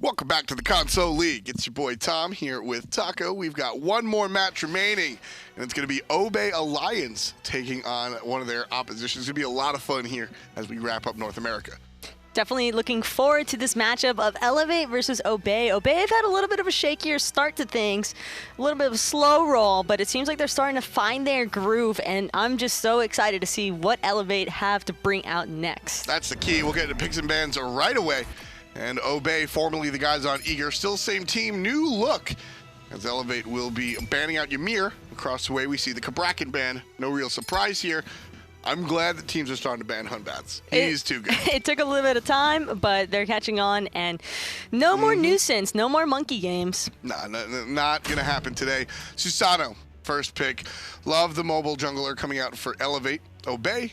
Welcome back to the Console League. It's your boy Tom here with Taco. We've got one more match remaining, and it's going to be Obe Alliance taking on one of their oppositions. It's going to be a lot of fun here as we wrap up North America. Definitely looking forward to this matchup of Elevate versus Obe. Obe have had a little bit of a shakier start to things, a little bit of a slow roll, but it seems like they're starting to find their groove, and I'm just so excited to see what Elevate have to bring out next. That's the key. We'll get into picks and bans right away. And Obe, formerly the guys on Eager, still same team, new look. As Elevate will be banning out Ymir. Across the way, we see the Kabrakan ban. No real surprise here. I'm glad that teams are starting to ban Hunbats. He's too good. It took a little bit of time, but they're catching on. And no more nuisance, no more monkey games. Nah, not going to happen today. Susano, first pick. Love the mobile jungler coming out for Elevate. Obe, you're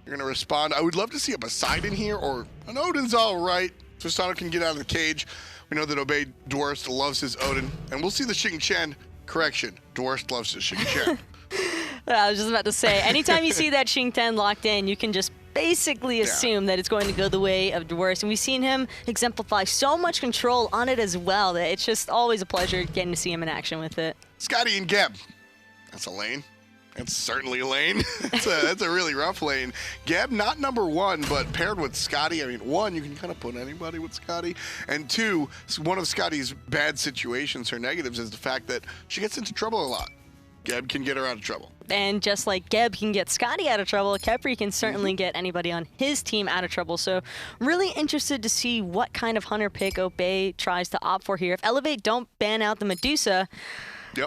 going to respond. I would love to see a Poseidon here, or an Odin's all right. Susano can get out of the cage. We know that Am Dwurst loves his Odin. And we'll see the Xing. Correction, Dwurst loves his Xing. I was just about to say, anytime you see that Xing locked in, you can just basically assume that it's going to go the way of Dwurst. And we've seen him exemplify so much control on it as well that it's just always a pleasure getting to see him in action with it. Skadi and Geb. That's a lane. That's certainly a lane. That's a really rough lane. Geb, not number one, but paired with Skadi. I mean, one, you can kind of put anybody with Skadi. And two, one of Skadi's bad situations, her negatives, is the fact that she gets into trouble a lot. Geb can get her out of trouble. And just like Geb can get Skadi out of trouble, Khepri can certainly get anybody on his team out of trouble. So really interested to see what kind of hunter pick Obe tries to opt for here. If Elevate don't ban out the Medusa,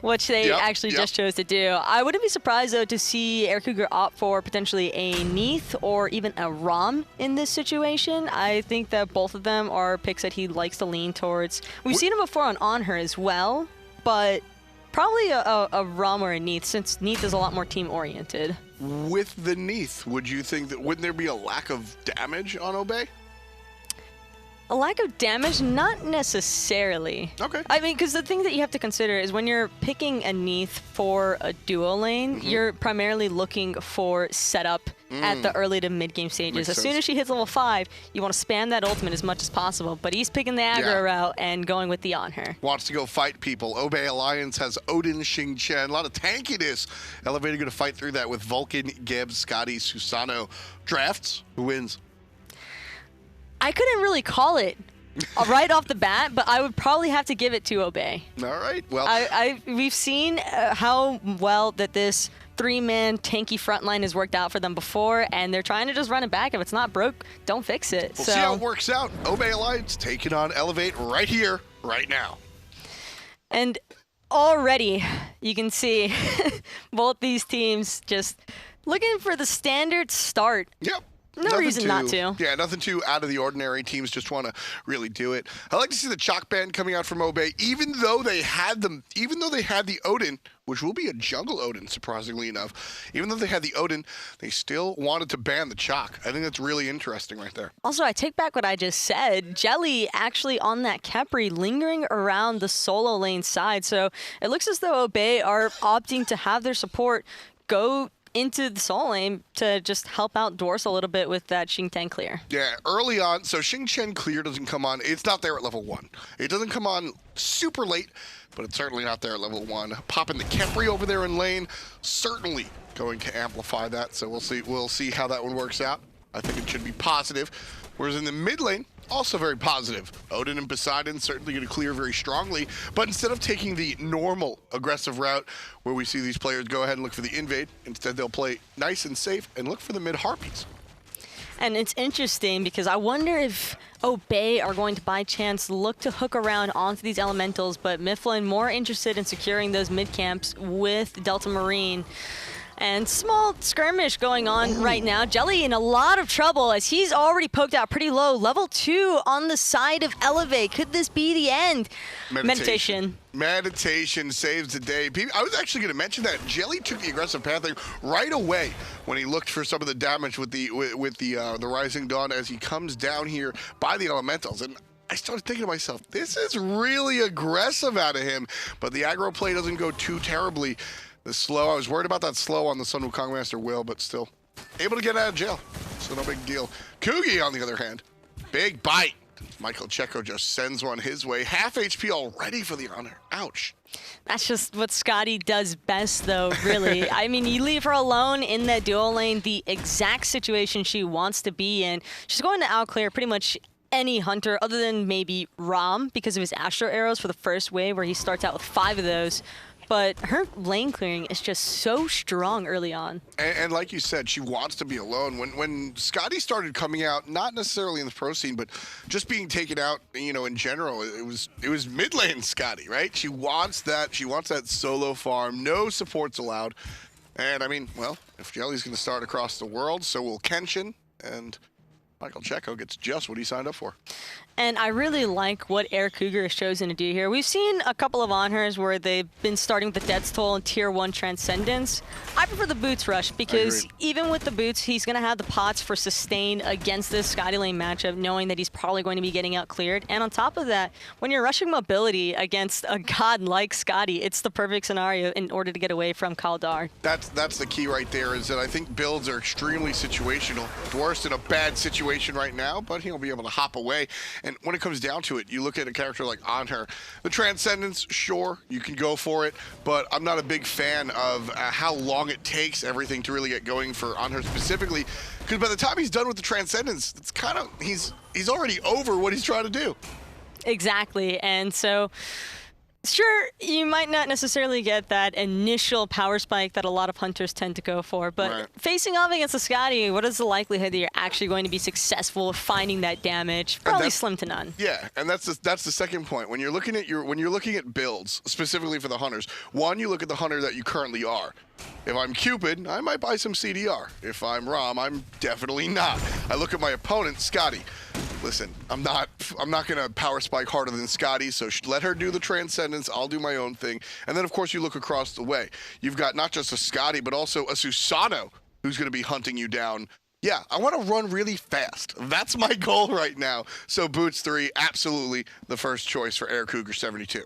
which they actually just chose to do. I wouldn't be surprised, though, to see Air Cougar opt for potentially a Neath or even a Rom in this situation. I think that both of them are picks that he likes to lean towards. We've seen him before on Anhur as well, but probably a Rom or a Neath, since Neath is a lot more team-oriented. With the Neath, would you think that, wouldn't there be a lack of damage on Obe? A lack of damage? Not necessarily. Okay. I mean, because the thing that you have to consider is when you're picking a Neath for a duo lane, you're primarily looking for setup at the early to mid-game stages. As soon as she hits level 5, you want to spam that ultimate as much as possible, but he's picking the aggro route and going with the Anhur. Wants to go fight people. Obe Alliance has Odin, Xing, a lot of tankiness. Elevator going to fight through that with Vulcan, Geb, Skadi, Susano. Drafts, who wins? I couldn't really call it right off the bat, but I would probably have to give it to Obe. All right. Well, we've seen how well that this three-man tanky front line has worked out for them before, and they're trying to just run it back. If it's not broke, don't fix it. We'll see how it works out. Obe Alliance taking on Elevate right here, right now. And already you can see both these teams just looking for the standard start. Yep. No reason not to. Yeah, nothing too out of the ordinary. Teams just want to really do it. I like to see the chalk band coming out from Obe, even though they had the Odin, which will be a jungle Odin, surprisingly enough. Even though they had the Odin, they still wanted to ban the chalk. I think that's really interesting right there. Also, I take back what I just said. Jelly actually on that Khepri lingering around the solo lane side. So it looks as though Obe are opting to have their support go into the soul lane to just help out Dwurst a little bit with that Xing clear. Yeah, early on, so Xing clear doesn't come on. It's not there at level 1. It doesn't come on super late, but it's certainly not there at level 1. Popping the Khepri over there in lane, certainly going to amplify that. So we'll see how that one works out. I think it should be positive. Whereas in the mid lane, also very positive. Odin and Poseidon certainly going to clear very strongly, but instead of taking the normal aggressive route where we see these players go ahead and look for the invade, instead they'll play nice and safe and look for the mid harpies. And it's interesting because I wonder if Obe are going to by chance look to hook around onto these elementals, but Myflin more interested in securing those mid camps with Delta Marine. And small skirmish going on right now. Jelly in a lot of trouble as he's already poked out pretty low. Level 2 on the side of Elevate. Could this be the end? Meditation. Meditation saves the day. I was actually going to mention that Jelly took the aggressive pathing right away when he looked for some of the damage with the Rising Dawn as he comes down here by the elementals. And I started thinking to myself, this is really aggressive out of him, but the aggro play doesn't go too terribly. The slow, I was worried about that slow on the Sun Wukong Master Will, but still able to get out of jail. So no big deal. Kugi, on the other hand, big bite Michael Checo just sends one his way. Half HP already for the Anhur. Ouch. That's just what Skadi does best, though, really. I mean, you leave her alone in that duo lane, the exact situation she wants to be in. She's going to outclear pretty much any hunter other than maybe Ram because of his Astro Arrows for the first wave where he starts out with 5 of those. But her lane clearing is just so strong early on. And like you said, she wants to be alone. When Skadi started coming out, not necessarily in the pro scene, but just being taken out, you know, in general, it was mid lane Skadi, right? She wants that solo farm, no supports allowed. And I mean, well, if Jelly's going to start across the world, so will Kenshin, and Michael Checo gets just what he signed up for. And I really like what Air Cougar has chosen to do here. We've seen a couple of Anhurs where they've been starting with the Death's Toll and Tier 1 Transcendence. I prefer the Boots Rush because even with the Boots, he's going to have the pots for sustain against this Skadi lane matchup, knowing that he's probably going to be getting out cleared. And on top of that, when you're rushing mobility against a god like Skadi, it's the perfect scenario in order to get away from Kaldar. That's the key right there, is that I think builds are extremely situational. Dwurst in a bad situation right now, but he'll be able to hop away. And when it comes down to it, you look at a character like Anhur. The Transcendence, sure, you can go for it, but I'm not a big fan of how long it takes everything to really get going for Anhur specifically, because by the time he's done with the Transcendence, it's kind of, he's already over what he's trying to do. Exactly, and so sure, you might not necessarily get that initial power spike that a lot of hunters tend to go for, but facing off against a Skadi, what is the likelihood that you're actually going to be successful finding that damage? Probably slim to none. Yeah, and that's the second point. When you're looking at builds, specifically for the hunters, one, you look at the hunter that you currently are. If I'm Cupid, I might buy some CDR. If I'm Ram, I'm definitely not. I look at my opponent, Skadi. Listen, I'm not gonna power spike harder than Skadi, so let her do the Transcendence, I'll do my own thing. And then of course you look across the way. You've got not just a Skadi, but also a Susano who's gonna be hunting you down. Yeah, I wanna run really fast. That's my goal right now. So Boots 3, absolutely the first choice for Air Cougar 72.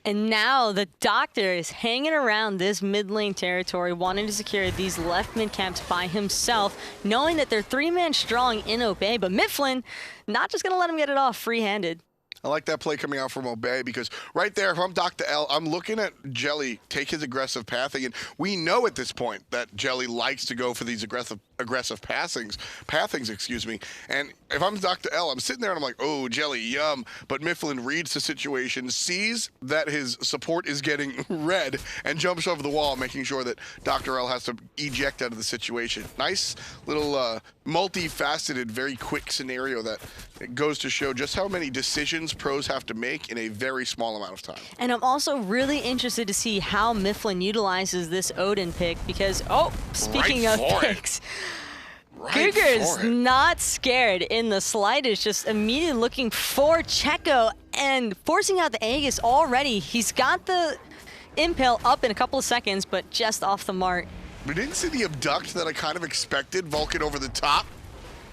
And now the Doctor is hanging around this mid lane territory, wanting to secure these left mid camps by himself, knowing that they're 3-man strong in Obey, but Myflin not just going to let him get it off free-handed. I like that play coming out from Obey, because right there, if I'm DoctorL, I'm looking at Jelly take his aggressive pathing, and we know at this point that Jelly likes to go for these aggressive pathings, excuse me. And if I'm DoctorL, I'm sitting there and I'm like, oh, Jelly, yum. But Myflin reads the situation, sees that his support is getting red, and jumps over the wall, making sure that DoctorL has to eject out of the situation. Nice little multifaceted, very quick scenario that goes to show just how many decisions pros have to make in a very small amount of time. And I'm also really interested to see how Myflin utilizes this Odin pick, because, speaking of picks, Cougar's not scared in the slightest, just immediately looking for Checo and forcing out the Aegis already. He's got the Impale up in a couple of seconds, but just off the mark. We didn't see the abduct that I kind of expected. Vulcan over the top,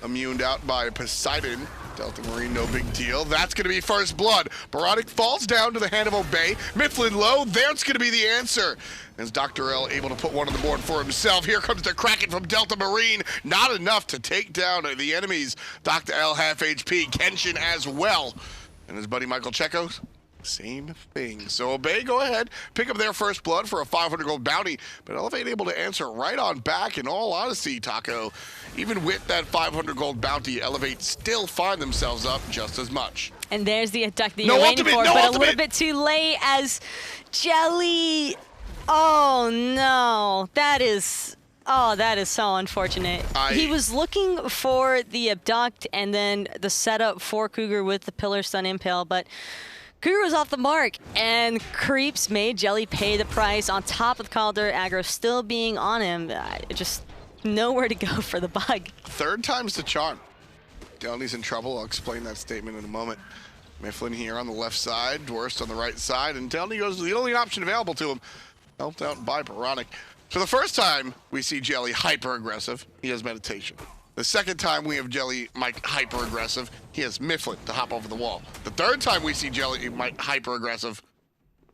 immuned out by Poseidon. Delta Marine, no big deal. That's going to be first blood. oBoronic falls down to the hand of Obey. Myflin low, that's going to be the answer. As DoctorL able to put one on the board for himself. Here comes the Kraken from Delta Marine. Not enough to take down the enemies. DoctorL half HP, Kenshin as well. And his buddy Michael Checo, same thing. So Obey, go ahead, pick up their first blood for a 500 gold bounty, but Elevate able to answer right on back. In all honesty, Taco, even with that 500 gold bounty, Elevate still find themselves up just as much. And there's the abduct that you're waiting for, but ultimate. A little bit too late as Jelly. Oh no, that is so unfortunate. He was looking for the abduct and then the setup for Cougar with the Pillar Stun Impale, but Cougar was off the mark, and creeps made Jelly pay the price on top of the Kaldar aggro still being on him. Just nowhere to go for the bug. Third time's the charm. Delny's in trouble. I'll explain that statement in a moment. Myflin here on the left side, Dwurst on the right side, and Delnyy goes to the only option available to him. Helped out by oBoronic. For the first time, we see Jelly hyper-aggressive. He has meditation. The second time we have Jelly Mike hyper-aggressive, he has Myflin to hop over the wall. The third time we see Jelly Mike hyper-aggressive,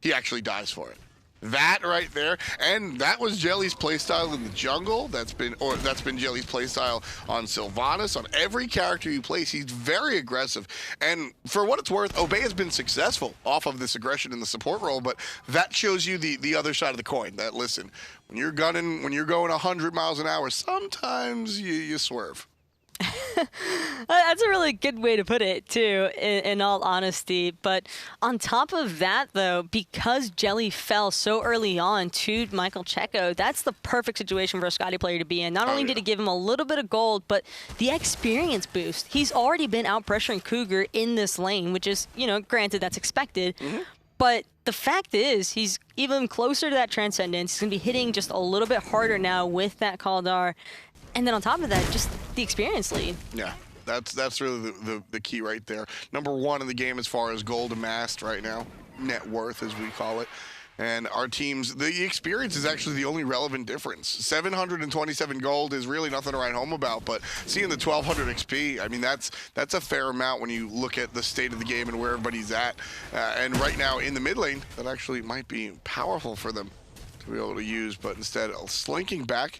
he actually dies for it. That right there, and that was Jelly's playstyle in the jungle. That's been Jelly's playstyle on Sylvanas, on every character he plays. He's very aggressive, and for what it's worth, Obey has been successful off of this aggression in the support role. But that shows you the other side of the coin. That listen, when you're going 100 miles an hour, sometimes you swerve. That's a really good way to put it, too, in all honesty. But on top of that, though, because Jelly fell so early on to Michael Checo, that's the perfect situation for a Skadi player to be in. Not only did it give him a little bit of gold, but the experience boost. He's already been out-pressuring Cougar in this lane, which is, granted, that's expected. But the fact is, he's even closer to that Transcendence. He's going to be hitting just a little bit harder now with that Kaldar. And then on top of that, just the experience lead. Yeah, that's really the key right there. Number one in the game as far as gold amassed right now, net worth as we call it. And our teams, the experience is actually the only relevant difference. 727 gold is really nothing to write home about, but seeing the 1200 XP, I mean, that's a fair amount when you look at the state of the game and where everybody's at. And right now in the mid lane, that actually might be powerful for them to be able to use, but instead slinking back,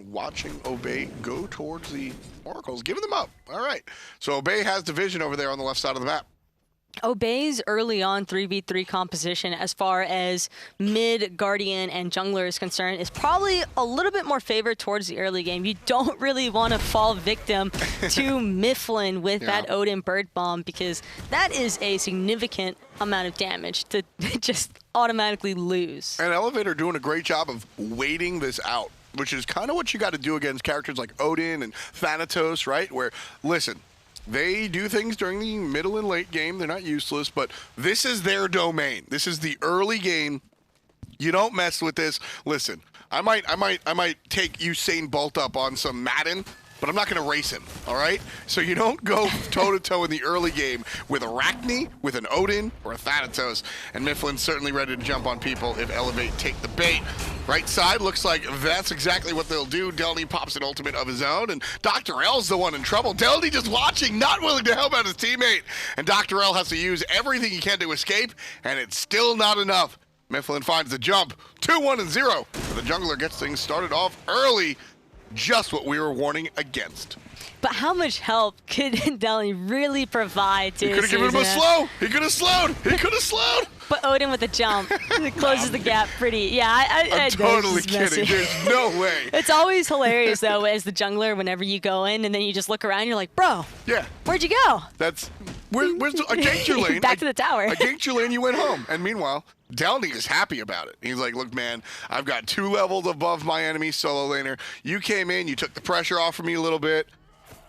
watching Obey go towards the Oracles, giving them up. All right. So Obey has division over there on the left side of the map. Obey's early on 3v3 composition as far as mid, Guardian, and Jungler is concerned is probably a little bit more favored towards the early game. You don't really want to fall victim to Myflin with that Odin Bird Bomb, because that is a significant amount of damage to just automatically lose. And Elevator doing a great job of waiting this out, which is kind of what you got to do against characters like Odin and Thanatos, right? Where, listen, they do things during the middle and late game. They're not useless, but this is their domain. This is the early game. You don't mess with this. Listen, I might take Usain Bolt up on some Madden, but I'm not going to race him, all right? So you don't go toe-to-toe in the early game with Arachne, with an Odin, or a Thanatos. And Myflin's certainly ready to jump on people if Elevate take the bait. Right side looks like that's exactly what they'll do. Delnyy pops an ultimate of his own, and DoctorL's the one in trouble. Delnyy just watching, not willing to help out his teammate. And DoctorL has to use everything he can to escape, and it's still not enough. Myflin finds the jump. 2-1-0. The jungler gets things started off early. Just what we were warning against. But how much help could Delnyy really provide to He could have given him a slow. He could have slowed. He could have slowed. But Odin with a jump, it closes the gap pretty. Yeah, I'm totally kidding. There's no way. It's always hilarious, though, as the jungler, whenever you go in and then you just look around, you're like, bro, where'd you go? Where's against your lane. Back to the tower. Against your lane, you went home. And meanwhile, Delnyy is happy about it. He's like, look, man, I've got 2 levels above my enemy solo laner. You came in, you took the pressure off of me a little bit.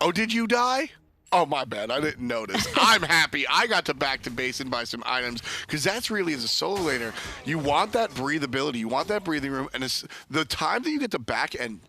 Oh, did you die? Oh, my bad. I didn't notice. I'm happy. I got to back to base and buy some items, because that's really, as a solo laner, you want that breathability. You want that breathing room. And it's the time that you get to back and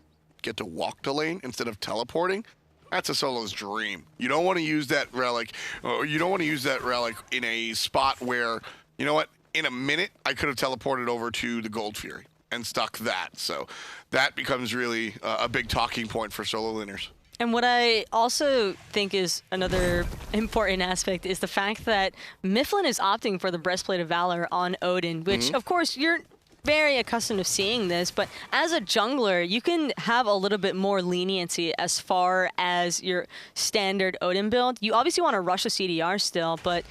get to walk the lane instead of teleporting, that's a solo's dream. You don't want to use that relic, or you don't want to use that relic in a spot where, you know what, in a minute, I could have teleported over to the Gold Fury and stuck that. So that becomes really a big talking point for solo laners. And what I also think is another important aspect is the fact that Myflin is opting for the Breastplate of Valor on Odin, which, of course, you're very accustomed to seeing this, but as a jungler, you can have a little bit more leniency as far as your standard Odin build. You obviously want to rush a CDR still, but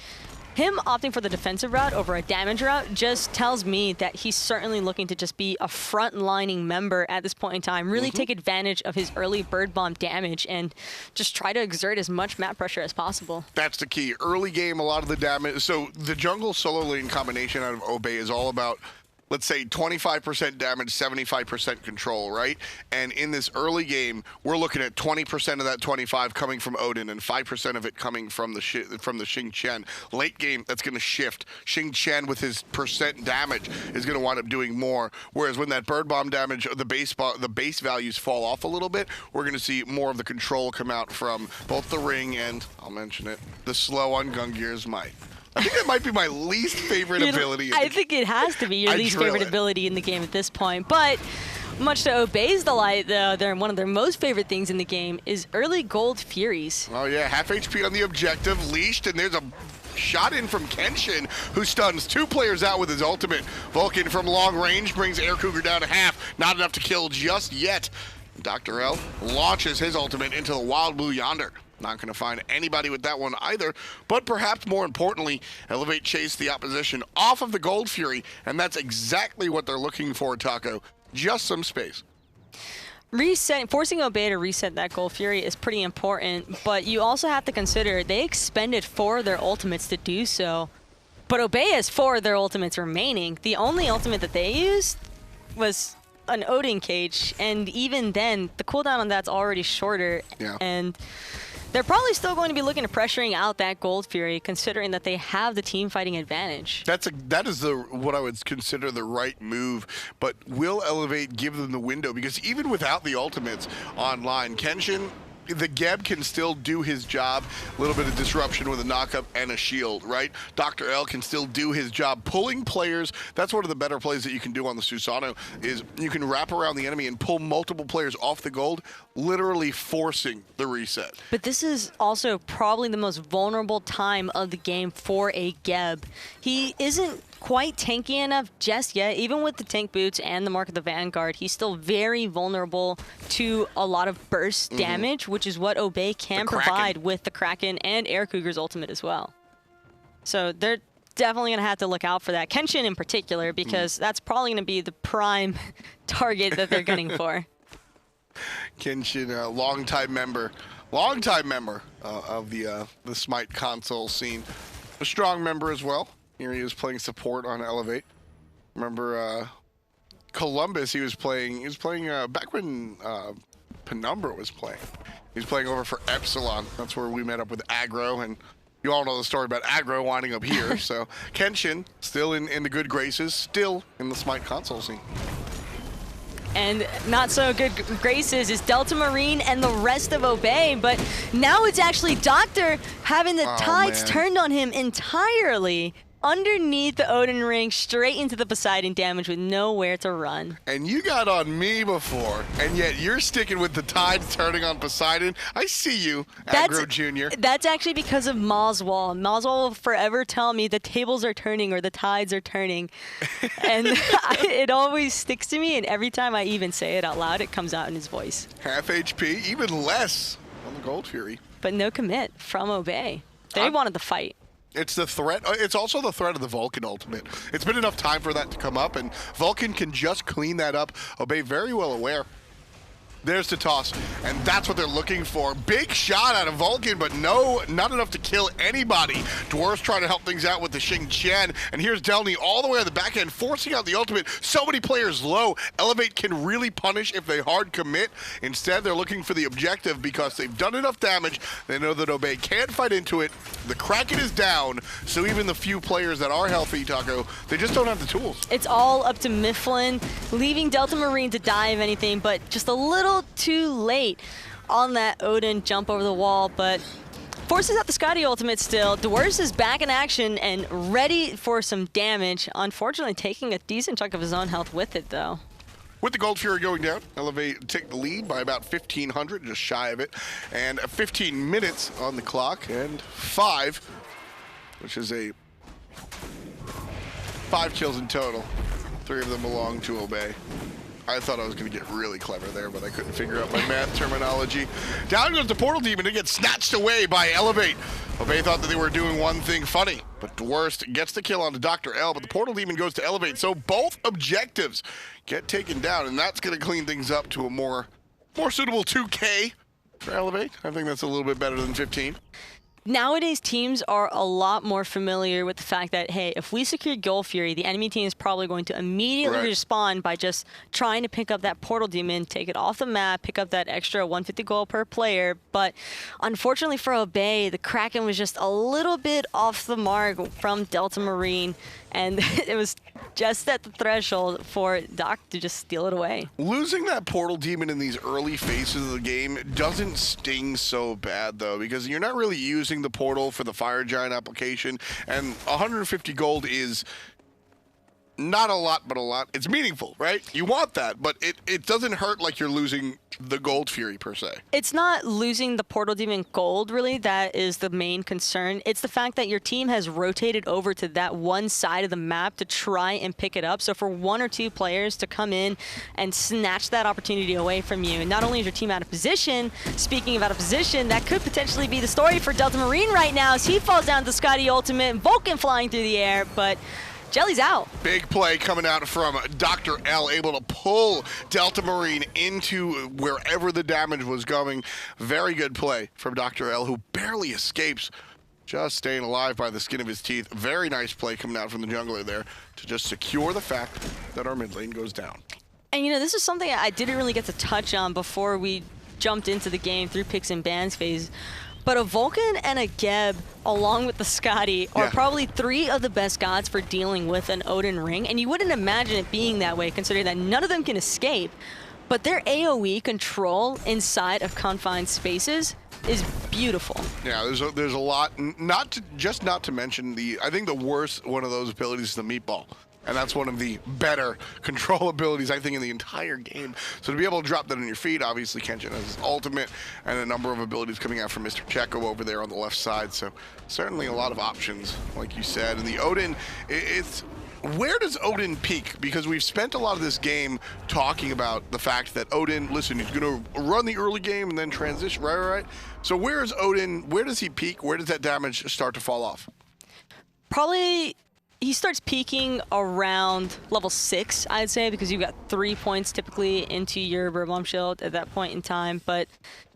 him opting for the defensive route over a damage route just tells me that he's certainly looking to just be a front-lining member at this point in time, really take advantage of his early bird bomb damage and just try to exert as much map pressure as possible. That's the key. Early game, a lot of the damage. So the jungle solo lane combination out of Obey is all about, let's say, 25% damage, 75% control, right? And in this early game, we're looking at 20% of that 25 coming from Odin and 5% of it coming from the Xing Chen. Late game, that's going to shift. Xing Chen with his percent damage is going to wind up doing more. Whereas when that bird bomb damage, the base values fall off a little bit, we're going to see more of the control come out from both the ring and, I'll mention it, the slow on Gungir's Might. I think that might be my least favorite ability. I think it has to be your least favorite ability in the game at this point. But much to Obey's delight, though, one of their most favorite things in the game is early gold Furies. Oh, yeah. Half HP on the objective, leashed, and there's a shot in from Kenshin, who stuns 2 players out with his ultimate. Vulcan from long range brings Air Cougar down to half. Not enough to kill just yet. DoctorL launches his ultimate into the wild blue yonder. Not going to find anybody with that one either, but perhaps more importantly, Elevate chased the opposition off of the Gold Fury, and that's exactly what they're looking for, Taco. Just some space. Forcing Obey to reset that Gold Fury is pretty important, but you also have to consider they expended 4 of their ultimates to do so, but Obey has 4 of their ultimates remaining. The only ultimate that they used was an Odin cage, and even then, the cooldown on that's already shorter, and they're probably still going to be looking at pressuring out that Gold Fury, considering that they have the team fighting advantage. That is what I would consider the right move, but will Elevate give them the window? Because even without the ultimates online, Kenshin, the Geb can still do his job. A little bit of disruption with a knockup and a shield, right? DoctorL can still do his job pulling players. That's one of the better plays that you can do on the Susano, is you can wrap around the enemy and pull multiple players off the gold, literally forcing the reset. But this is also probably the most vulnerable time of the game for a Geb. He isn't quite tanky enough just yet. Even with the tank boots and the Mark of the Vanguard, he's still very vulnerable to a lot of burst damage, which is what Obey can provide with the Kraken and Air Cougar's ultimate as well. So they're definitely going to have to look out for that. Kenshin in particular, because that's probably going to be the prime target that they're gunning for. Kenshin, a longtime member of the Smite console scene. A strong member as well. Here he was playing support on Elevate. Remember Columbus, he was playing back when Penumbra was playing. He was playing over for Epsilon. That's where we met up with Aggro, and you all know the story about Aggro winding up here. So Kenshin, still in the good graces, still in the Smite console scene. And not so good graces is Delta Marine and the rest of Obey, but now it's actually Doctor having the tides turned on him entirely. Underneath the Odin ring, straight into the Poseidon damage with nowhere to run. And you got on me before, and yet you're sticking with the tides turning on Poseidon. I see you, Aggro Jr. That's actually because of Moswall. Moswall will forever tell me the tables are turning or the tides are turning. And it always sticks to me, and every time I even say it out loud, it comes out in his voice. Half HP, even less on the Gold Fury. But no commit from Obey. They wanted the fight. It's the threat. It's also the threat of the Vulcan ultimate. It's been enough time for that to come up, and Vulcan can just clean that up. Obey very well aware. There's the toss, and that's what they're looking for. Big shot out of Vulcan, but no, not enough to kill anybody. Dwurst trying to help things out with the Xing, and here's Delnyy all the way on the back end, forcing out the ultimate. So many players low. Elevate can really punish if they hard commit. Instead, they're looking for the objective because they've done enough damage. They know that Obey can't fight into it. The Kraken is down, so even the few players that are healthy, Taco, they just don't have the tools. It's all up to Myflin, leaving Delta Marine to die if anything, but just a little too late on that Odin jump over the wall, but forces out the Skadi ultimate still. Dwurst is back in action and ready for some damage. Unfortunately, taking a decent chunk of his own health with it, though. With the Gold Fury going down, Elevate take the lead by about 1,500, just shy of it, and 15 minutes on the clock, and 5, which is 5 kills in total. 3 of them belong to Obey. I thought I was going to get really clever there, but I couldn't figure out my math terminology. Down goes the Portal Demon. It gets snatched away by Elevate. Obey thought that they were doing one thing funny, but Dwurst gets the kill onto DoctorL, but the Portal Demon goes to Elevate. So both objectives get taken down, and that's going to clean things up to a more suitable 2K for Elevate. I think that's a little bit better than 15. Nowadays, teams are a lot more familiar with the fact that, hey, if we secure Gold Fury, the enemy team is probably going to immediately respond by just trying to pick up that Portal Demon, take it off the map, pick up that extra 150 gold per player. But unfortunately for Obey, the Kraken was just a little bit off the mark from Delta Marine, and it was just at the threshold for Doc to just steal it away. Losing that Portal Demon in these early phases of the game doesn't sting so bad, though, because you're not really using the portal for the Fire Giant application, and 150 gold is Not a lot, but a lot. It's meaningful, right? You want that, but it doesn't hurt like you're losing the Gold Fury, per se. It's not losing the Portal Demon Gold, really, that is the main concern. It's the fact that your team has rotated over to that one side of the map to try and pick it up. So for 1 or 2 players to come in and snatch that opportunity away from you, and not only is your team out of position, speaking of out of position, that could potentially be the story for Delta Marine right now as he falls down to Skadi ultimate, Vulcan flying through the air, but Jelly's out. Big play coming out from DoctorL, able to pull Delta Marine into wherever the damage was going. Very good play from DoctorL, who barely escapes, just staying alive by the skin of his teeth. Very nice play coming out from the jungler there to just secure the fact that our mid lane goes down. And you know, this is something I didn't really get to touch on before we jumped into the game through picks and bans phase. But a Vulcan and a Geb, along with the Skadi, are probably 3 of the best gods for dealing with an Odin ring. And you wouldn't imagine it being that way, considering that none of them can escape. But their AoE control inside of confined spaces is beautiful. Yeah, there's a lot. Not to mention I think the worst one of those abilities is the meatball. And that's one of the better control abilities, I think, in the entire game. So to be able to drop that on your feet, obviously Kenshin has his ultimate and a number of abilities coming out from Mr. Checo over there on the left side. So certainly a lot of options, like you said. And the Odin, where does Odin peak? Because we've spent a lot of this game talking about the fact that Odin, listen, he's going to run the early game and then transition, right? So where is Odin, where does he peak? Where does that damage start to fall off? Probably he starts peaking around level 6, I'd say, because you've got 3 points typically into your Burblum Shield at that point in time. But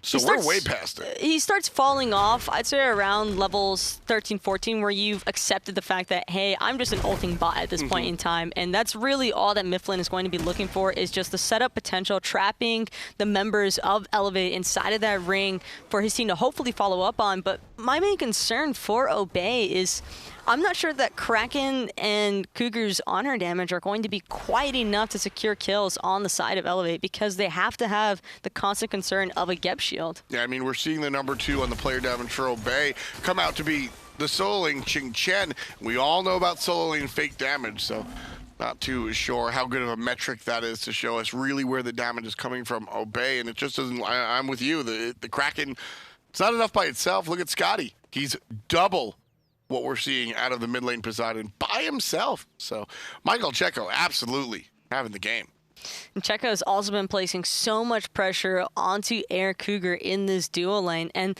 so we're way past it. He starts falling off, I'd say, around levels 13, 14, where you've accepted the fact that, hey, I'm just an ulting bot at this point in time. And that's really all that Myflin is going to be looking for, is just the setup potential, trapping the members of Elevate inside of that ring for his team to hopefully follow up on. But my main concern for Obey is I'm not sure that Kraken and Cougar's honor damage are going to be quite enough to secure kills on the side of Elevate, because they have to have the constant concern of a Geb shield. Yeah, I mean, we're seeing the number 2 on the player damage for Obey come out to be the solo lane Xing Chen. We all know about solo lane fake damage, so not too sure how good of a metric that is to show us really where the damage is coming from Obey. And it just doesn't, I'm with you, the Kraken, it's not enough by itself. Look at Skadi. He's double what we're seeing out of the mid lane Poseidon by himself. So Michael Checo absolutely having the game. And Checo has also been placing so much pressure onto Air Cougar in this duo lane. And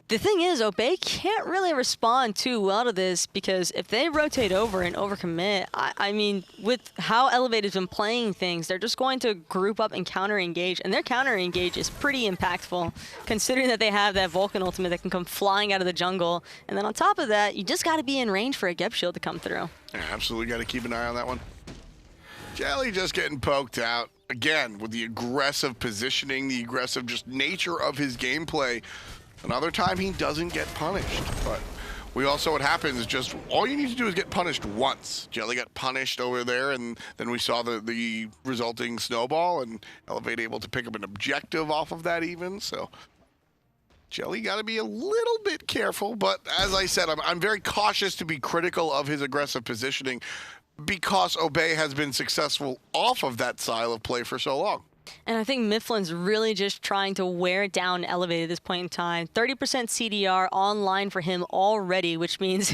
the thing is, Obey can't really respond too well to this, because if they rotate over and overcommit, I mean, with how Elevate has been playing things, they're just going to group up and counter-engage, and their counter-engage is pretty impactful, considering that they have that Vulcan ultimate that can come flying out of the jungle. And then on top of that, you just got to be in range for a Geb shield to come through. Yeah, absolutely got to keep an eye on that one. Jelly just getting poked out. Again, with the aggressive positioning, the aggressive just nature of his gameplay. Another time he doesn't get punished, but we also, what happens is just all you need to do is get punished once. Jelly got punished over there, and then we saw the resulting snowball, and Elevate able to pick up an objective off of that even. So Jelly got to be a little bit careful, but as I said, I'm very cautious to be critical of his aggressive positioning, because Obey has been successful off of that style of play for so long. And I think Myflin's really just trying to wear down Elevate at this point in time. 30% CDR online for him already, which means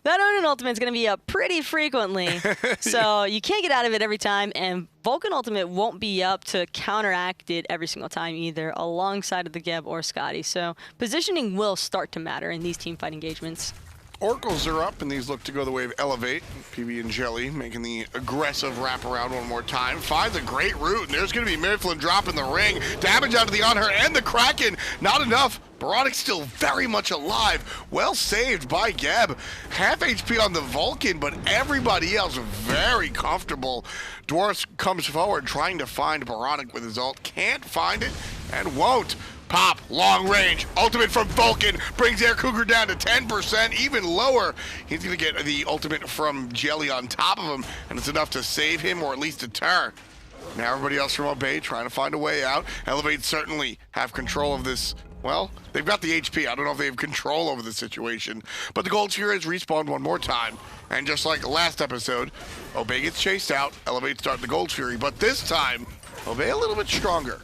that Odin ultimate is going to be up pretty frequently. So you can't get out of it every time, and Vulcan ultimate won't be up to counteract it every single time either, alongside of the Geb or Skadi. So positioning will start to matter in these teamfight engagements. Oracles are up, and these look to go the way of Elevate. pbnjellly making the aggressive wraparound one more time. Finds a great route, and there's going to be Myflin dropping the ring. Damage out of the Anhur and the Kraken. Not enough. Oboronic's still very much alive. Well saved by Geb. Half HP on the Vulcan, but everybody else very comfortable. Dwurst comes forward trying to find Oboronic with his ult. Can't find it, and won't. Pop, long range, ultimate from Vulcan, brings Air Cougar down to 10%, even lower. He's gonna get the ultimate from Jelly on top of him, and it's enough to save him, or at least deter. Now everybody else from Obey trying to find a way out. Elevate certainly have control of this well, they've got the HP. I don't know if they have control over the situation. But the Gold Fury has respawned one more time. And just like last episode, oBe gets chased out. Elevate starting the Gold Fury. But this time, oBe a little bit stronger.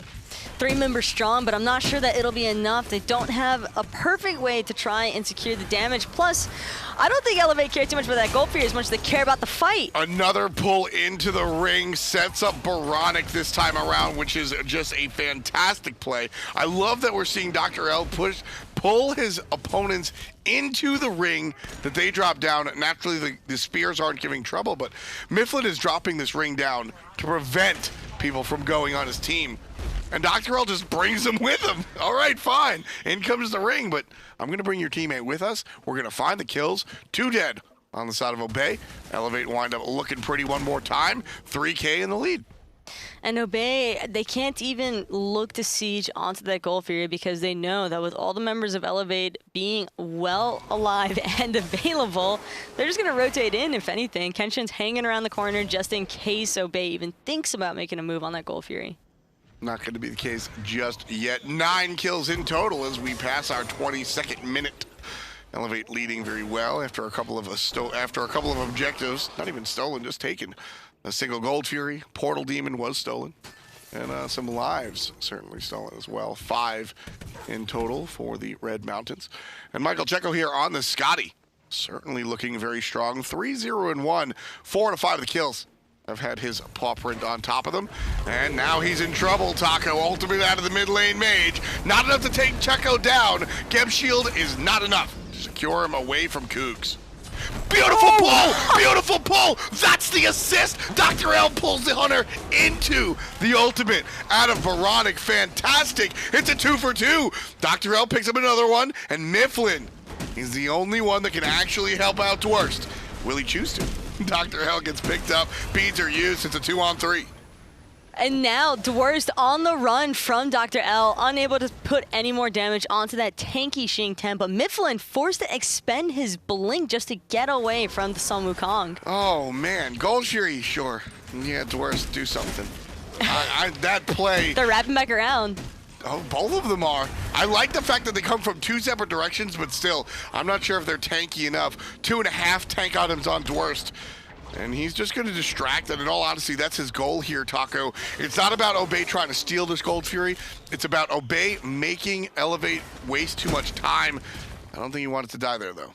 3 members strong, but I'm not sure that it'll be enough. They don't have a perfect way to try and secure the damage. Plus, I don't think Elevate care too much about that Gold Fury as much as they care about the fight. Another pull into the ring sets up oBoronic this time around, which is just a fantastic play. I love that we're seeing DoctorL pull his opponents into the ring that they drop down. Naturally, the spears aren't giving trouble, but Myflin is dropping this ring down to prevent people from going on his team. And DoctorL just brings them with him. All right, fine. In comes the ring, but I'm going to bring your teammate with us. We're going to find the kills. 2 dead on the side of oBe. Elevate wind up looking pretty one more time. 3K in the lead. And oBe, they can't even look to siege onto that Gold Fury because they know that with all the members of Elevate being well alive and available, they're just going to rotate in, if anything. Kenshin's hanging around the corner just in case oBe even thinks about making a move on that Gold Fury. Not going to be the case just yet. 9 kills in total as we pass our 22nd minute. Elevate leading very well after a couple of objectives, not even stolen, just taken. A single Gold Fury, Portal Demon was stolen, and some lives certainly stolen as well. 5 in total for the Red Mountains. And Michael Checo here on the Skadi, certainly looking very strong. 3-0-1, 4 out of 5 of the kills have had his paw print on top of them. And now he's in trouble. Taco ultimate out of the mid lane mage. Not enough to take Checo down. Geb shield is not enough to secure him away from Cougs. Beautiful pull! Beautiful pull! That's the assist! DoctorL pulls the Hunter into the ultimate out of oBoronic. Fantastic! It's a 2 for 2. DoctorL picks up another one, and Myflin is the only one that can actually help out Dwurst. Will he choose to? DoctorL gets picked up. Beads are used. It's a 2-on-3. And now Dwurst on the run from DoctorL, unable to put any more damage onto that tanky Xing 10, but Myflin forced to expend his blink just to get away from the Sun Wukong. Oh man, Gold Fury, sure. Yeah, Dwurst, do something. That play. They're wrapping back around. Oh, both of them are. I like the fact that they come from 2 separate directions, but still, I'm not sure if they're tanky enough. 2.5 tank items on Dwurst. And he's just going to distract, and in all honesty, that's his goal here, Taco. It's not about oBe trying to steal this Gold Fury. It's about oBe making Elevate waste too much time. I don't think he wanted to die there, though.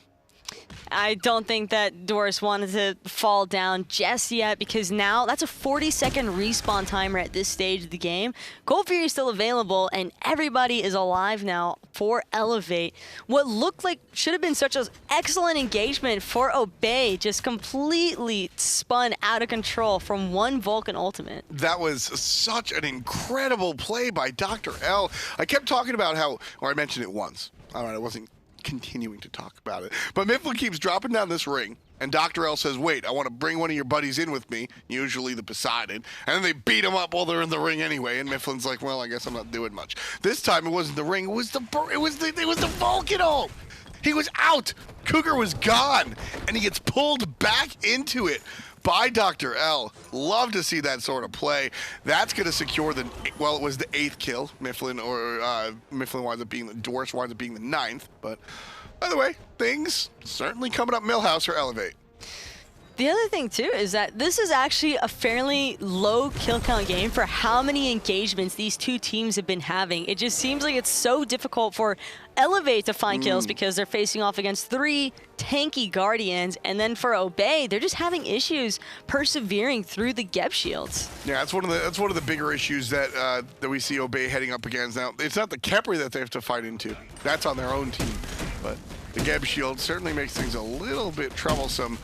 I don't think that Dwurst wanted to fall down just yet because now that's a 40-second respawn timer at this stage of the game. Gold Fury is still available and everybody is alive now for Elevate. What looked like should have been such an excellent engagement for oBe just completely spun out of control from one Vulcan ultimate. That was such an incredible play by DoctorL. I kept talking about how, or I mentioned it once. All right, I wasn't continuing to talk about it. But Myflin keeps dropping down this ring, and DoctorL says, wait, I want to bring one of your buddies in with me, usually the Poseidon, and then they beat him up while they're in the ring anyway, and Myflin's like, well, I guess I'm not doing much. This time it wasn't the ring, it was the Vulcan ult. He was out. Cougar was gone, and he gets pulled back into it by DoctorL. Love to see that sort of play. That's going to secure the, well, it was the 8th kill. Myflin winds up being, Dwurst winds up being the 9th. But by the way, things certainly coming up Millhouse or Elevate. The other thing, too, is that this is actually a fairly low kill count game for how many engagements these two teams have been having. It just seems like it's so difficult for Elevate to find kills because they're facing off against 3 tanky Guardians, and then for oBe, they're just having issues persevering through the Geb shields. Yeah, that's one of the bigger issues that that we see oBe heading up against now. It's not the Khepri that they have to fight into. That's on their own team, but the Geb shield certainly makes things a little bit troublesome.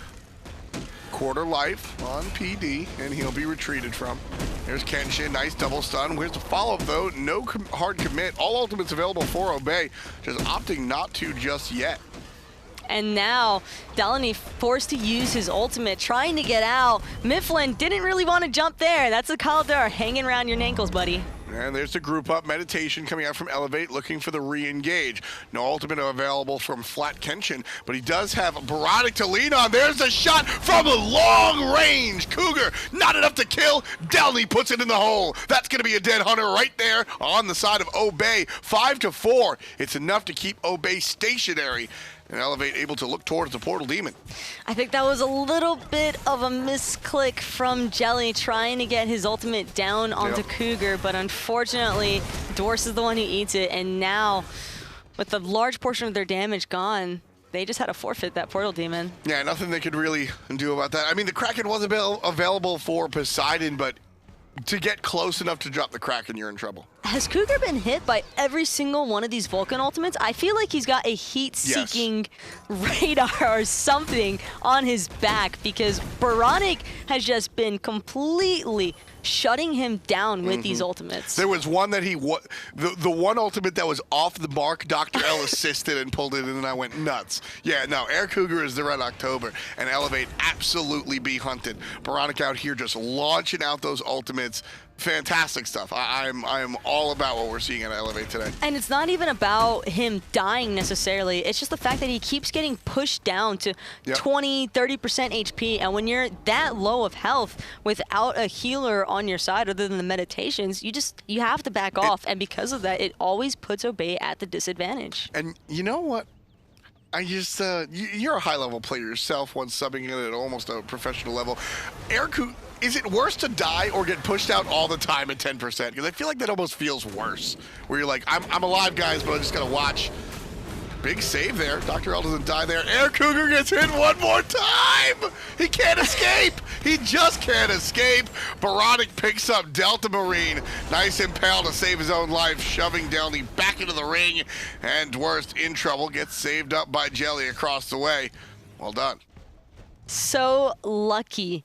Quarter life on PD, and he'll be retreated from. There's Kenshin, nice double stun. Where's the follow-up, though? No hard commit. All ultimates available for oBe, just opting not to just yet. And now, Delnyy forced to use his ultimate, trying to get out. Myflin didn't really want to jump there. That's a Kaldor hanging around your ankles, buddy. And there's the group up meditation coming out from Elevate, looking for the re-engage. No ultimate available from Flat Kenshin, but he does have oBoronic to lean on. There's a shot from a long range. Cougar, not enough to kill. Delnyy puts it in the hole. That's going to be a dead hunter right there on the side of oBe. 5-4. It's enough to keep oBe stationary. And Elevate able to look towards the Portal Demon. I think that was a little bit of a misclick from Jelly trying to get his ultimate down onto Cougar, but unfortunately, Dwurst is the one who eats it, and now, with a large portion of their damage gone, they just had to forfeit that Portal Demon. Yeah, nothing they could really do about that. I mean, the Kraken was available for Poseidon, but to get close enough to drop the Kraken, you're in trouble. Has Cougar been hit by every single one of these Vulcan ultimates? I feel like he's got a heat-seeking radar or something on his back, because oBoronic has just been completely shutting him down with these ultimates. There was one that the one ultimate that was off the mark, DoctorL assisted and pulled it in, and I went nuts. Yeah, no, Air Cougar is the Red October, and Elevate absolutely be hunted. oBoronic out here just launching out those ultimates. Fantastic stuff. I'm all about what we're seeing at Elevate today. And it's not even about him dying necessarily. It's just the fact that he keeps getting pushed down to 20, 30% HP. And when you're that low of health without a healer on your side other than the meditations, you have to back off. And because of that, it always puts oBe at the disadvantage. And you know what? I just, you're a high-level player yourself, once subbing in at almost a professional level. Air Cougar, is it worse to die or get pushed out all the time at 10%? Because I feel like that almost feels worse. Where you're like, I'm alive, guys, but I just got to watch. Big save there. DoctorL doesn't die there. Air Cougar gets hit one more time. He can't escape. He just can't escape. oBoronic picks up Delta Marine. Nice impale to save his own life, shoving Delnyy back into the ring. And Dwurst in trouble, gets saved up by Jelly across the way. Well done. So lucky.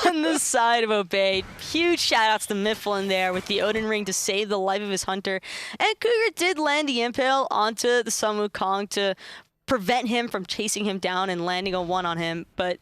On the side of oBe. Huge shout-outs to Myflin there with the Odin ring to save the life of his hunter. And Cougar did land the impale onto the Sun Wukong to prevent him from chasing him down and landing a one on him. But,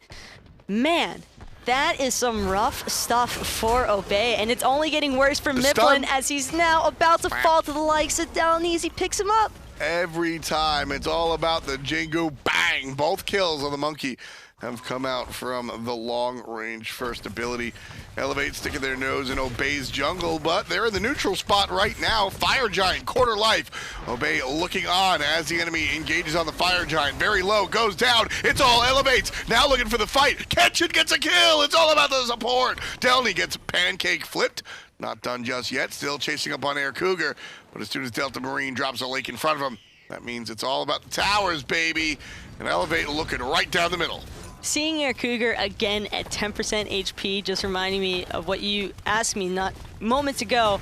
man, that is some rough stuff for oBe. And it's only getting worse for Myflin as he's now about to fall to the likes of Delnyy as he picks him up. Every time, it's all about the Jingu bang. Both kills on the monkey have come out from the long-range first ability. Elevate sticking their nose in oBe's jungle, but they're in the neutral spot right now. Fire Giant, quarter life. oBe looking on as the enemy engages on the Fire Giant. Very low, goes down. It's all Elevates. Now looking for the fight. Kenshin gets a kill. It's all about the support. Delnyy gets pancake flipped. Not done just yet. Still chasing up on Air Cougar. But as soon as Delta Marine drops a lake in front of him, that means it's all about the towers, baby. And Elevate looking right down the middle. Seeing Air Cougar again at 10% HP just reminding me of what you asked me not moments ago.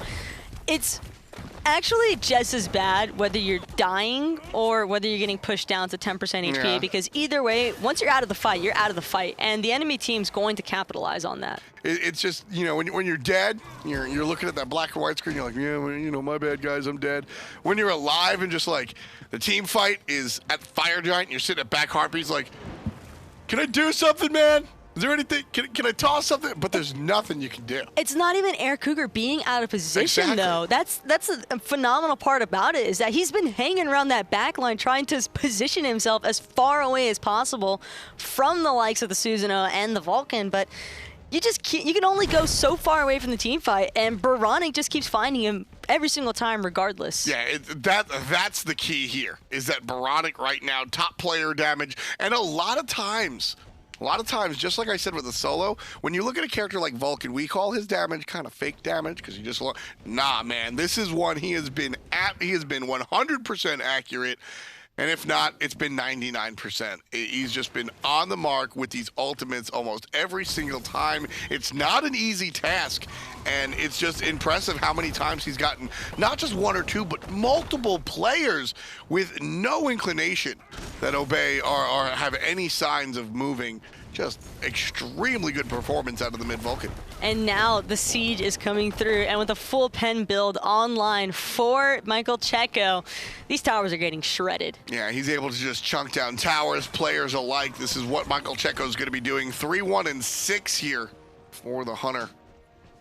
It's actually just as bad whether you're dying or whether you're getting pushed down to 10% HP, because either way, once you're out of the fight, you're out of the fight, and the enemy team's going to capitalize on that. It's just, you know, when you're dead, you're looking at that black and white screen, you're like, yeah, well, you know, my bad, guys, I'm dead. When you're alive and just like, the team fight is at Fire Giant, and you're sitting at back heartbeats like, can I do something, man? Is there anything? Can I toss something? But there's nothing you can do. It's not even Air Cougar being out of position, though. That's a phenomenal part about it, is that he's been hanging around that back line trying to position himself as far away as possible from the likes of the Susano and the Vulcan, but you just can't, you can only go so far away from the team fight, and oBoronic just keeps finding him every single time regardless. Yeah, that's the key here, is that oBoronic right now, top player damage, and a lot of times, just like I said with the solo, when you look at a character like Vulcan, we call his damage kind of fake damage because he just, nah, man, this is one he has been 100% accurate. And if not, it's been 99%. He's just been on the mark with these ultimates almost every single time. It's not an easy task, and it's just impressive how many times he's gotten not just one or two, but multiple players with no inclination that oBe or have any signs of moving. Just extremely good performance out of the mid-Vulcan. And now the siege is coming through, and with a full pen build online for Michael Checo, these towers are getting shredded. Yeah, he's able to just chunk down towers, players alike. This is what Michael Checo is going to be doing. 3-1-6 here for the Hunter.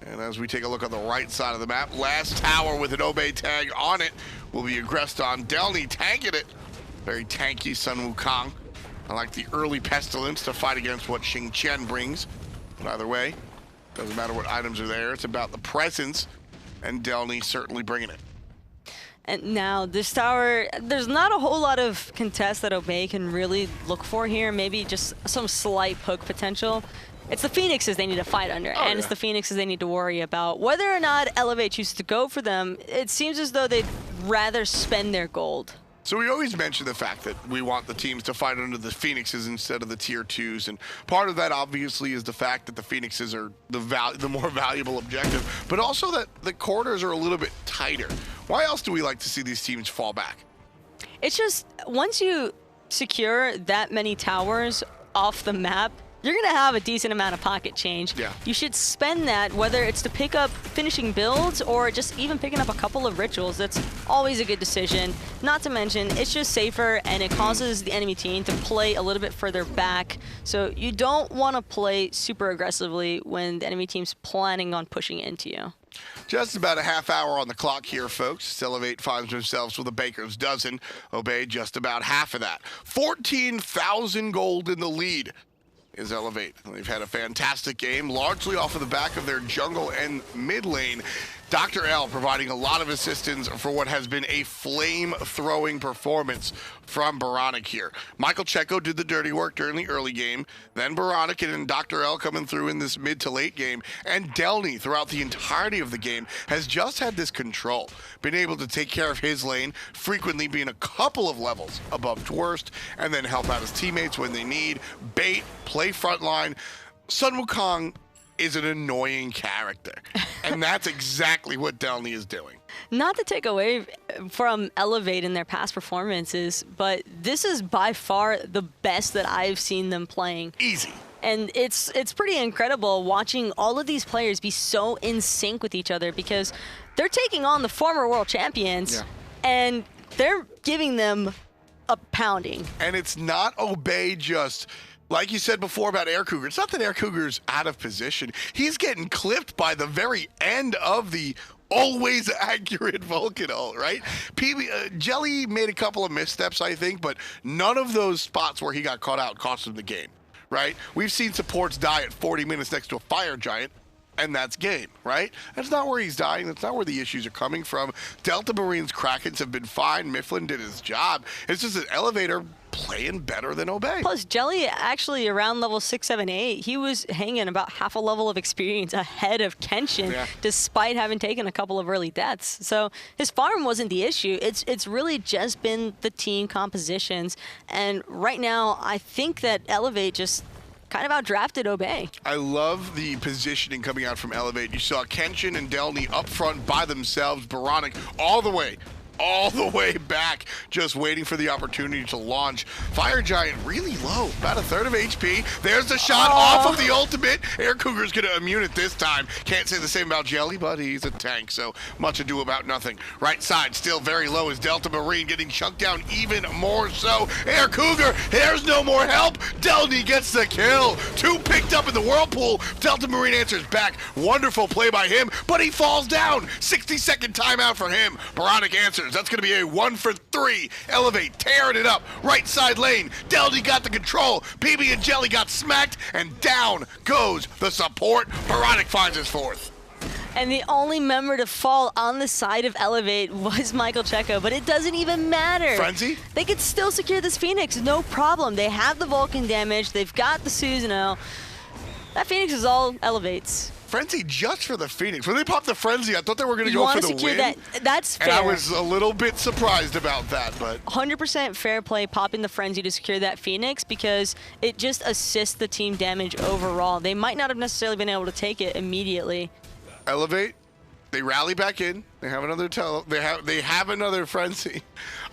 And as we take a look on the right side of the map, last tower with an Obey tag on it will be aggressed on. Delnyy tanking it. Very tanky Sun Wukong. I like the early pestilence to fight against what Xing brings. But either way, doesn't matter what items are there. It's about the presence, and Delnyy certainly bringing it. And now this tower, there's not a whole lot of contest that Obey can really look for here. Maybe just some slight poke potential. It's the Phoenixes they need to fight under, and it's the Phoenixes they need to worry about. Whether or not Elevate chooses to go for them, it seems as though they'd rather spend their gold. So we always mention the fact that we want the teams to fight under the Phoenixes instead of the tier 2s, and part of that obviously is the fact that the Phoenixes are the more valuable objective, but also that the corners are a little bit tighter. Why else do we like to see these teams fall back? It's just, once you secure that many towers off the map, you're going to have a decent amount of pocket change. Yeah. You should spend that, whether it's to pick up finishing builds or just even picking up a couple of rituals. That's always a good decision. Not to mention, it's just safer and it causes the enemy team to play a little bit further back. So you don't want to play super aggressively when the enemy team's planning on pushing into you. Just about a half hour on the clock here, folks. Elevate finds themselves with a baker's dozen. Obey just about half of that. 14,000 gold in the lead is Elevate. They've had a fantastic game, largely off of the back of their jungle and mid lane. DoctorL providing a lot of assistance for what has been a flame-throwing performance from oBoronic here. Michael Checo did the dirty work during the early game, then oBoronic and DoctorL coming through in this mid to late game, and Delnyy throughout the entirety of the game has just had this control, been able to take care of his lane, frequently being a couple of levels above Dwurst, and then help out his teammates when they need, bait, play frontline. Sun Wukong is an annoying character, and that's exactly what Delnyy is doing. Not to take away from Elevate in their past performances, but this is by far the best that I've seen them playing. Easy. And it's pretty incredible watching all of these players be so in sync with each other, because they're taking on the former world champions, and they're giving them a pounding. And it's not Obey just... Like you said before about Air Cougar, it's not that Air Cougar's out of position. He's getting clipped by the very end of the always accurate Vulcan ult, right? Jelly made a couple of missteps, I think, but none of those spots where he got caught out cost him the game, right? We've seen supports die at 40 minutes next to a fire giant, and that's game, right? That's not where he's dying. That's not where the issues are coming from. Delta Marine's Krakens have been fine. Myflin did his job. It's just an elevator playing better than Obey. Plus, Jelly actually around level 6, 7, 8, he was hanging about half a level of experience ahead of Kenshin, despite having taken a couple of early deaths. So his farm wasn't the issue. It's really just been the team compositions. And right now, I think that Elevate just kind of outdrafted Obey. I love the positioning coming out from Elevate. You saw Kenshin and Delnyy up front by themselves, oBoronic all the way back, just waiting for the opportunity to launch. Fire Giant really low, about a third of HP. There's the shot off of the ultimate. Air Cougar's gonna immune it this time. Can't say the same about Jelly, but he's a tank, so much ado about nothing. Right side still very low is Delta Marine getting chunked down even more so. Air Cougar, there's no more help. Delnyy gets the kill. 2 picked up in the whirlpool. Delta Marine answers back. Wonderful play by him, but he falls down. 60-second timeout for him. oBoronic answers. That's going to be a 1 for 3. Elevate, tearing it up. Right side lane. Delnyy got the control. pbnjellly got smacked, and down goes the support. oBoronic finds his 4th. And the only member to fall on the side of Elevate was Michael Checo, but it doesn't even matter. Frenzy? They could still secure this Phoenix, no problem. They have the Vulcan damage. They've got the Susano. That Phoenix is all Elevates. Frenzy just for the Phoenix. When they popped the Frenzy, I thought they were going to go for the win. That's fair. And I was a little bit surprised about that, but 100% fair play popping the Frenzy to secure that Phoenix, because it just assists the team damage overall. They might not have necessarily been able to take it immediately. Elevate, they rally back in. They have another they have another Frenzy.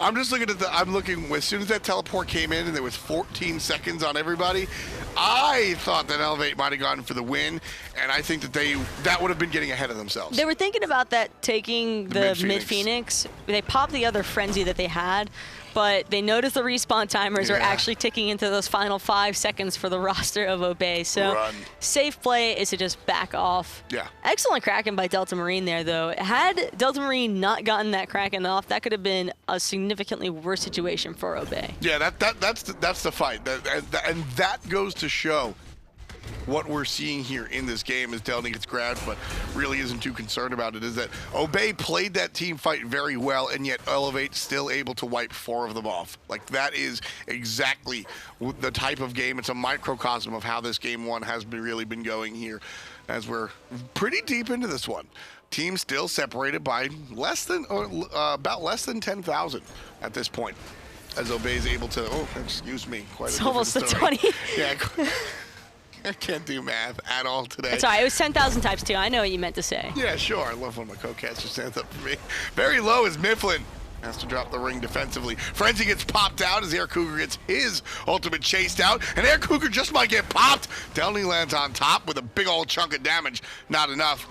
I'm just looking at as soon as that teleport came in and there was 14 seconds on everybody, I thought that Elevate might have gone for the win, and I think that that would have been getting ahead of themselves. They were thinking about that, taking the mid Phoenix. They popped the other Frenzy that they had, but they notice the respawn timers are actually ticking into those final 5 seconds for the roster of oBe. So safe play is to just back off. Yeah. Excellent Kraken by Delta Marine there, though. Had Delta Marine not gotten that Kraken off, that could have been a significantly worse situation for oBe. Yeah, that's the fight. And that goes to show what we're seeing here in this game as Delnyy gets grabbed, but really isn't too concerned about it, is that oBe played that team fight very well, and yet Elevate still able to wipe 4 of them off. Like, that is exactly the type of game. It's a microcosm of how this game 1 has really been going here, as we're pretty deep into this one. Team still separated by about less than 10,000 at this point, as oBe is able to, excuse me, it's almost the 20. Yeah. I can't do math at all today. It's all right. It was 10,000 times 2. I know what you meant to say. Yeah, sure. I love when my co-caster stands up for me. Very low is Myflin. Has to drop the ring defensively. Frenzy gets popped out as Air Cougar gets his ultimate chased out. And Air Cougar just might get popped. Delnyy lands on top with a big old chunk of damage. Not enough.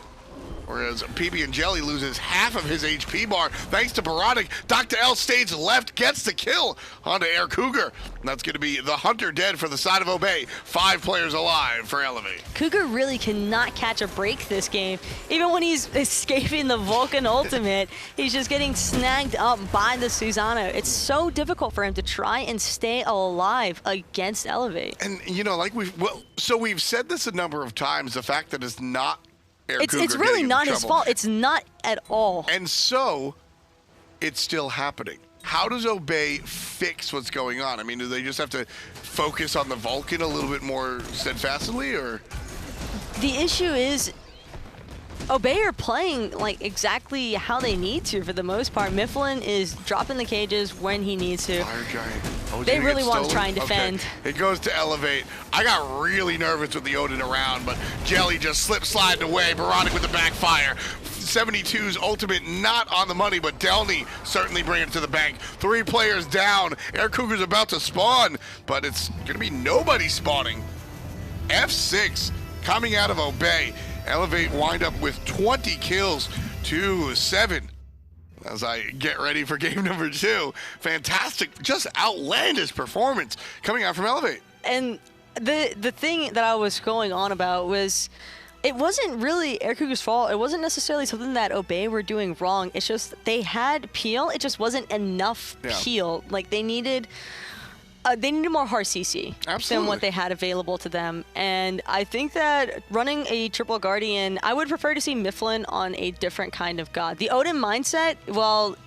Whereas pbnjellly loses half of his HP bar thanks to oBoronic. DoctorL stays left, gets the kill onto Air Cougar. And that's going to be the Hunter dead for the side of oBe. 5 players alive for Elevate. Cougar really cannot catch a break this game. Even when he's escaping the Vulcan ultimate, he's just getting snagged up by the Susano. It's so difficult for him to try and stay alive against Elevate. And, you know, like we've said this a number of times, the fact that it's not It's really not his fault. It's not at all. And so, it's still happening. How does oBe fix what's going on? I mean, do they just have to focus on the Vulcan a little bit more steadfastly, or? The issue is, oBe are playing like exactly how they need to for the most part. Myflin is dropping the cages when he needs to. Fire Giant. They really want to try and defend. Okay. It goes to Elevate. I got really nervous with the Odin around, but Jelly just sliding away. oBoronic with the backfire. 72's ultimate not on the money, but Delnyy certainly bringing it to the bank. 3 players down. Air Cougar's about to spawn, but it's going to be nobody spawning. F6 coming out of oBe. Elevate wind up with 20 kills to 7. As I get ready for game number 2. Fantastic, just outlandish performance coming out from Elevate. And the thing that I was going on about was, it wasn't really Air Cougar's fault. It wasn't necessarily something that oBe were doing wrong. It's just they had peel. It just wasn't enough peel. Like, they needed more hard CC than what they had available to them. And I think that running a triple Guardian, I would prefer to see Myflin on a different kind of god. The Odin mindset, well,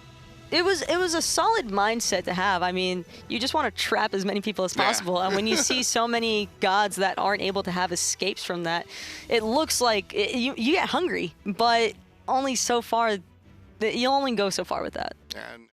it was a solid mindset to have. I mean, you just want to trap as many people as possible. And when you see so many gods that aren't able to have escapes from that, it looks like you get hungry, but only so far. You'll only go so far with that. And